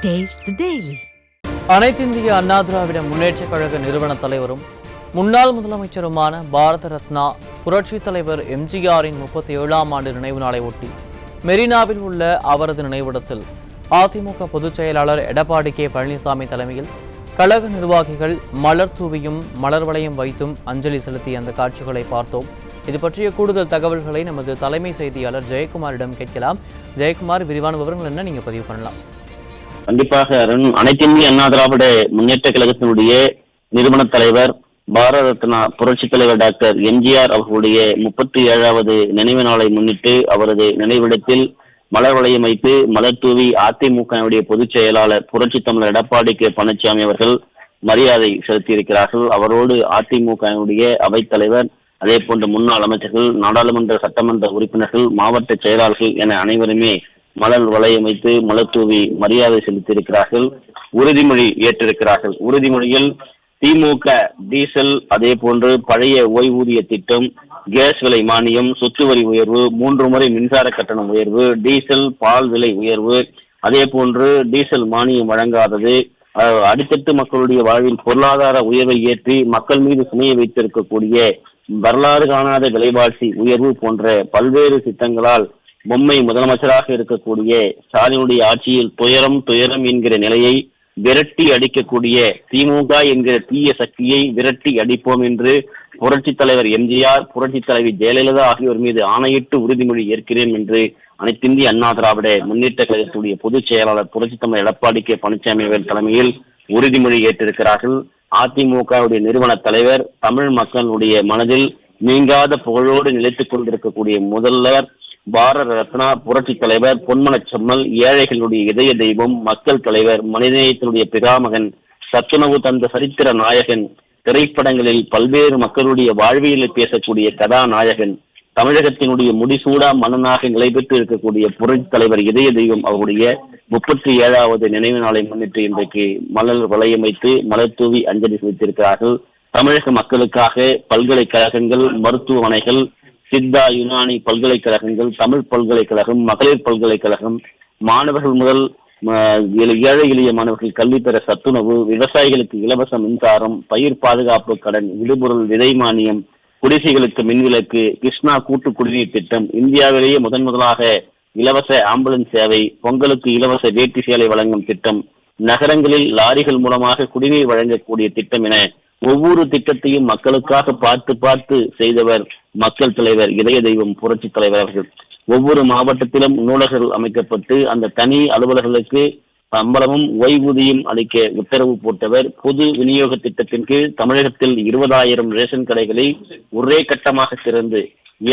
Taste the Daily. அனைத்திந்திய அண்ணா திராவிட முன்னேற்றக் கழக நிறுவன தலைவரும் முன்னாள் முதலமைச்சருமான பாரத ரத்னா புரட்சித் தலைவர் எம்ஜிஆரின் 37ஆம் ஆண்டு நினைவு நாளை ஒட்டி மெரினாவில் உள்ள அவரது நினைவிடத்தில் அதிமுக பொதுச் செயலாளர் எடப்பாடி கே பழனிசாமி தலைமையில் கழக நிர்வாகிகள் மலர் தூவியும் மலர் வளையம் வைத்தும் அஞ்சலி செலுத்திய அந்த காட்சிகளை பார்த்தோம். இது பற்றிய கூடுதல் தகவல்களை நமது தலைமை செய்தியாளர் ஜெயக்குமாரிடம் கேட்கலாம். ஜெயக்குமார், விரிவான விவரங்கள் என்ன நீங்க பதிவு பண்ணலாம்? கண்டிப்பாக அருண், அனைத்திந்திய அண்ணா திராவிட முன்னேற்ற கழகத்தினுடைய நிறுவன தலைவர் பாரத ரத்னா புரட்சி தலைவர் டாக்டர் எம்ஜிஆர் அவர்களுடைய 37வது நினைவு நாளை முன்னிட்டு அவரது நினைவிடத்தில் மலர் வளையம் வைத்து மலர் தூவி அதிமுகவுடைய பொதுச் செயலாளர் புரட்சி தமிழர் எடப்பாடி கே பழனிசாமி அவர்கள் மரியாதை செலுத்தியிருக்கிறார்கள். அவரோடு அதிமுகவுடைய அவைத்தலைவர், அதே போன்ற முன்னாள் அமைச்சர்கள், நாடாளுமன்ற சட்டமன்ற உறுப்பினர்கள், மாவட்ட செயலாளர்கள் என அனைவருமே மலர் வளையம் வைத்து மலர் தூவி மரியாதை செலுத்தியிருக்கிறார்கள். உறுதிமொழி ஏற்றிருக்கிறார்கள். உறுதிமொழியில் திமுக டீசல், அதே போன்று பழைய ஓய்வூதிய திட்டம், கேஸ் விலை மானியம், சொத்து வரி உயர்வு, 3 முறை மின்சார கட்டணம் உயர்வு, டீசல் பால் விலை உயர்வு, அதே போன்று டீசல் மானியம் வழங்காதது, அடித்தட்டு மக்களுடைய வாழ்வில் பொருளாதார உயர்வை ஏற்றி மக்கள் மீது சுமையை வைத்திருக்கக்கூடிய வரலாறு காணாத விலைவாசி உயர்வு போன்ற பல்வேறு திட்டங்களால் பொம்மை முதலமைச்சராக இருக்கக்கூடிய ஸ்டாலினுடைய ஆட்சியில் துயரம் துயரம் என்கிற நிலையை விரட்டி அடிக்கக்கூடிய திமுக என்கிற தீய சக்தியை விரட்டி அடிப்போம் என்று புரட்சி தலைவர் எம்ஜிஆர், புரட்சி தலைவி ஜெயலலிதா ஆகியோர் மீது ஆணையிட்டு உறுதிமொழி ஏற்கிறேன் என்று அனைத்திந்திய அண்ணா திராவிட முன்னேற்ற கழகத்துடைய பொதுச் செயலாளர் புரட்சி தமிழர் எடப்பாடி கே பழனிசாமி அவர்கள் தலைமையில் உறுதிமொழி ஏற்றிருக்கிறார்கள். அதிமுகவுடைய நிறுவன தலைவர் தமிழ் மக்களுடைய மனதில் நீங்காத புகழோடு நிலைத்துக் கொண்டிருக்கக்கூடிய முதல்வர் பாரத ரத்னா புரட்சி தலைவர், பொன்மனச் செம்மல், ஏழைகளுடைய இதய தெய்வம், மக்கள் தலைவர், மனிதநேயத்தினுடைய பிதாமகன், சத்துணவு தந்த சரித்திர நாயகன், திரைப்படங்களில் பல்வேறு மக்களுடைய வாழ்வியலில் பேசக்கூடிய கதாநாயகன், தமிழகத்தினுடைய முடிசூடா மன்னனாக நிலை பெற்று இருக்கக்கூடிய புரட்சி தலைவர் இதய தெய்வம் அவருடைய 37வது நினைவு நாளை முன்னிட்டு இன்றைக்கு மலர் வளையம் வைத்து மலர் தூவி அஞ்சலி செலுத்தியிருக்கிறார்கள். தமிழக மக்களுக்காக பல்கலைக்கழகங்கள், மருத்துவமனைகள், சித்தா யுனானி பல்கலைக்கழகங்கள், தமிழ் பல்கலைக்கழகம், மகளிர் பல்கலைக்கழகம், மாணவர்கள் முதல் ஏழை எளிய மாணவர்கள் கல்வி பெற சத்துணவு, விவசாயிகளுக்கு இலவச மின்சாரம், பயிர் பாதுகாப்பு கடன், விடுபொருள் விதை மானியம், குடிசைகளுக்கு மின்விலக்கு, கிருஷ்ணா கூட்டு குடிநீர் திட்டம், இந்தியாவிலேயே முதலாக இலவச ஆம்புலன்ஸ் சேவை, பொங்கலுக்கு இலவச வேட்டி சேலை வழங்கும் திட்டம், நகரங்களில் லாரிகள் மூலமாக குடிநீர் வழங்கக்கூடிய திட்டம் என ஒவ்வொரு திட்டத்தையும் மக்களுக்காக பார்த்து செய்தவர் மக்கள் தலைவர் இதய தெய்வம் புரட்சி தலைவர் அவர்கள். ஒவ்வொரு மாவட்டத்திலும் நூலகர்கள் அமைக்கப்பட்டு அந்த தனி அலுவலர்களுக்கு சம்பளமும் ஓய்வூதியம் அளிக்க உத்தரவு போட்டவர். பொது விநியோக திட்டத்தின் கீழ் தமிழகத்தில் 20,000 ரேஷன் கடைகளை ஒரே கட்டமாக திறந்து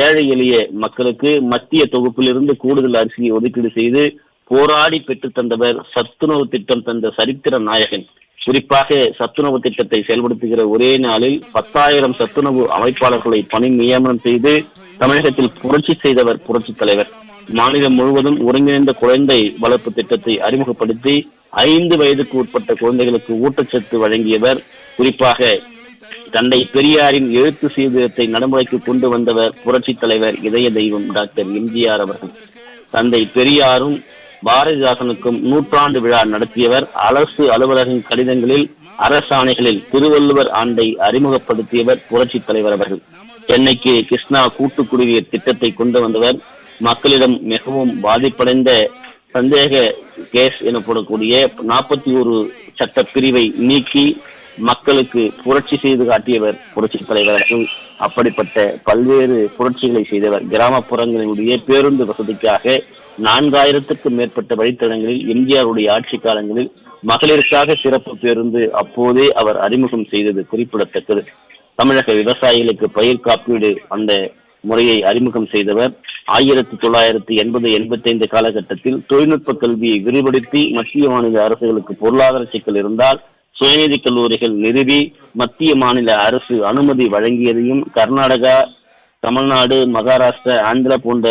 ஏழை எளிய மக்களுக்கு மத்திய தொகுப்பிலிருந்து கூடுதல் அரிசியை ஒதுக்கீடு செய்து போராடி பெற்று தந்தவர். சத்துணவு திட்டம் தந்த சரித்திர நாயகன். குறிப்பாக சத்துணவு திட்டத்தை செயல்படுத்துகிற ஒரே நாளில் 10,000 சத்துணவு அமைப்பாளர்களை பணி நியமனம் செய்து தமிழகத்தில் புரட்சி செய்தவர் புரட்சி தலைவர். மாநிலம் முழுவதும் ஒருங்கிணைந்த குழந்தை வளர்ப்பு திட்டத்தை அறிமுகப்படுத்தி 5 வயதுக்கு உட்பட்ட குழந்தைகளுக்கு ஊட்டச்சத்து வழங்கியவர். குறிப்பாக தந்தை பெரியாரின் எழுத்து சீர்திருத்தத்தை நடைமுறைக்கு கொண்டு வந்தவர் புரட்சி தலைவர் இதய தெய்வம் டாக்டர் எம்ஜிஆர் அவர்கள். தந்தை பெரியாரும் பாரதிதாசனுக்கும் 100ஆண்டு விழா நடத்தியவர். அரசு அலுவலக கடிதங்களில், அரசாணைகளில் திருவள்ளுவர் ஆண்டை அறிமுகப்படுத்தியவர் புரட்சி தலைவர் அவர்கள். சென்னைக்கு கிருஷ்ணா கூட்டு குடிநீர் திட்டத்தை கொண்டு வந்தவர். மக்களிடம் மிகவும் பாதிப்படைந்த சந்தேக கேஸ் எனப்படக்கூடிய 41 சட்ட பிரிவை நீக்கி மக்களுக்கு புரட்சி செய்து காட்டியவர் புரட்சி தலைவர் அவர்கள். அப்படிப்பட்ட பல்வேறு புரட்சிகளை செய்தவர். கிராமப்புறங்களினுடைய பேருந்து வசதிக்காக 4000க்கும் மேற்பட்ட வழித்தடங்களில் எம்ஜிஆருடைய ஆட்சி காலங்களில் மகளிருக்காக சிறப்பு பேருந்து அப்போதே அவர் அறிமுகம் செய்தது குறிப்பிடத்தக்கது. தமிழக விவசாயிகளுக்கு பயிர் காப்பீடு அந்த முறையை அறிமுகம் செய்தவர். 1980-85 காலகட்டத்தில் தொழில்நுட்ப கல்வியை விரிவுபடுத்தி மத்திய மாநில அரசுகளுக்கு பொருளாதார சிக்கல் இருந்தால் சுயநிதி கல்லூரிகள் நிறுவி மத்திய மாநில அரசு அனுமதி வழங்கியதையும், கர்நாடகா, தமிழ்நாடு, மகாராஷ்டிரா, ஆந்திரா போன்ற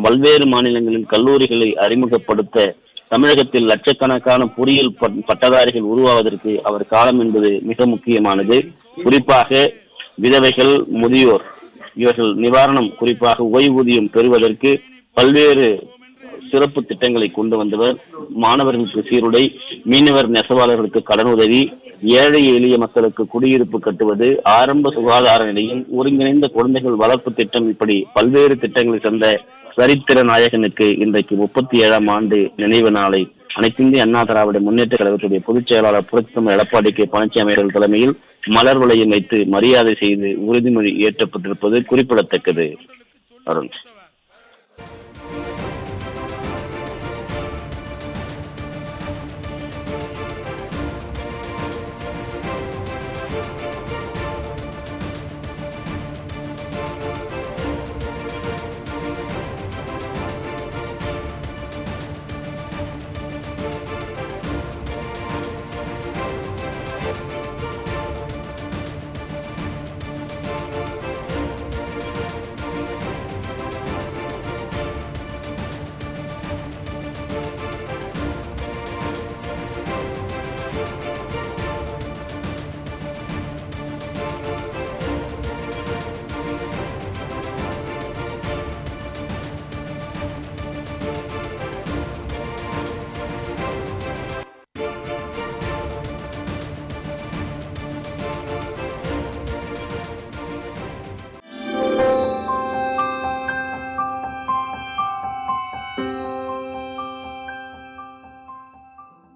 பல்வேறு மாநிலங்களின் கல்லூரிகளை அறிமுகப்படுத்த தமிழகத்தில் லட்சக்கணக்கான பொறியியல் பட்டதாரிகள் உருவாவதற்கு அவர் காலம் என்பது மிக முக்கியமானது. குறிப்பாக விதவைகள், முதியோர் இவர்கள் நிவாரணம், குறிப்பாக ஓய்வூதியம் பெறுவதற்கு பல்வேறு சிறப்பு திட்டங்களை கொண்டு வந்தவர். மாணவர்களுக்கு சீருடை, மீனவர் நெசவாளர்களுக்கு கடனுதவி, ஏழை எளிய மக்களுக்கு குடியிருப்பு கட்டுவது, ஆரம்ப சுகாதார நிலையம், ஒருங்கிணைந்த குழந்தைகள் வளர்ப்பு திட்டம், இப்படி பல்வேறு திட்டங்களை தந்த சரித்திர நாயகனுக்கு இன்றைக்கு 37ஆம் ஆண்டு நினைவு நாளை அனைத்திந்திய அண்ணா திராவிட முன்னேற்ற கழகத்துடைய பொதுச் செயலாளர் புரட்சித்தலைவர் எடப்பாடி கே பழனிசாமி அவர்கள் தலைமையில் மலர் வளையம் வைத்து மரியாதை செய்து உறுதிமொழி ஏற்றப்பட்டிருப்பது குறிப்பிடத்தக்கது. அருண்.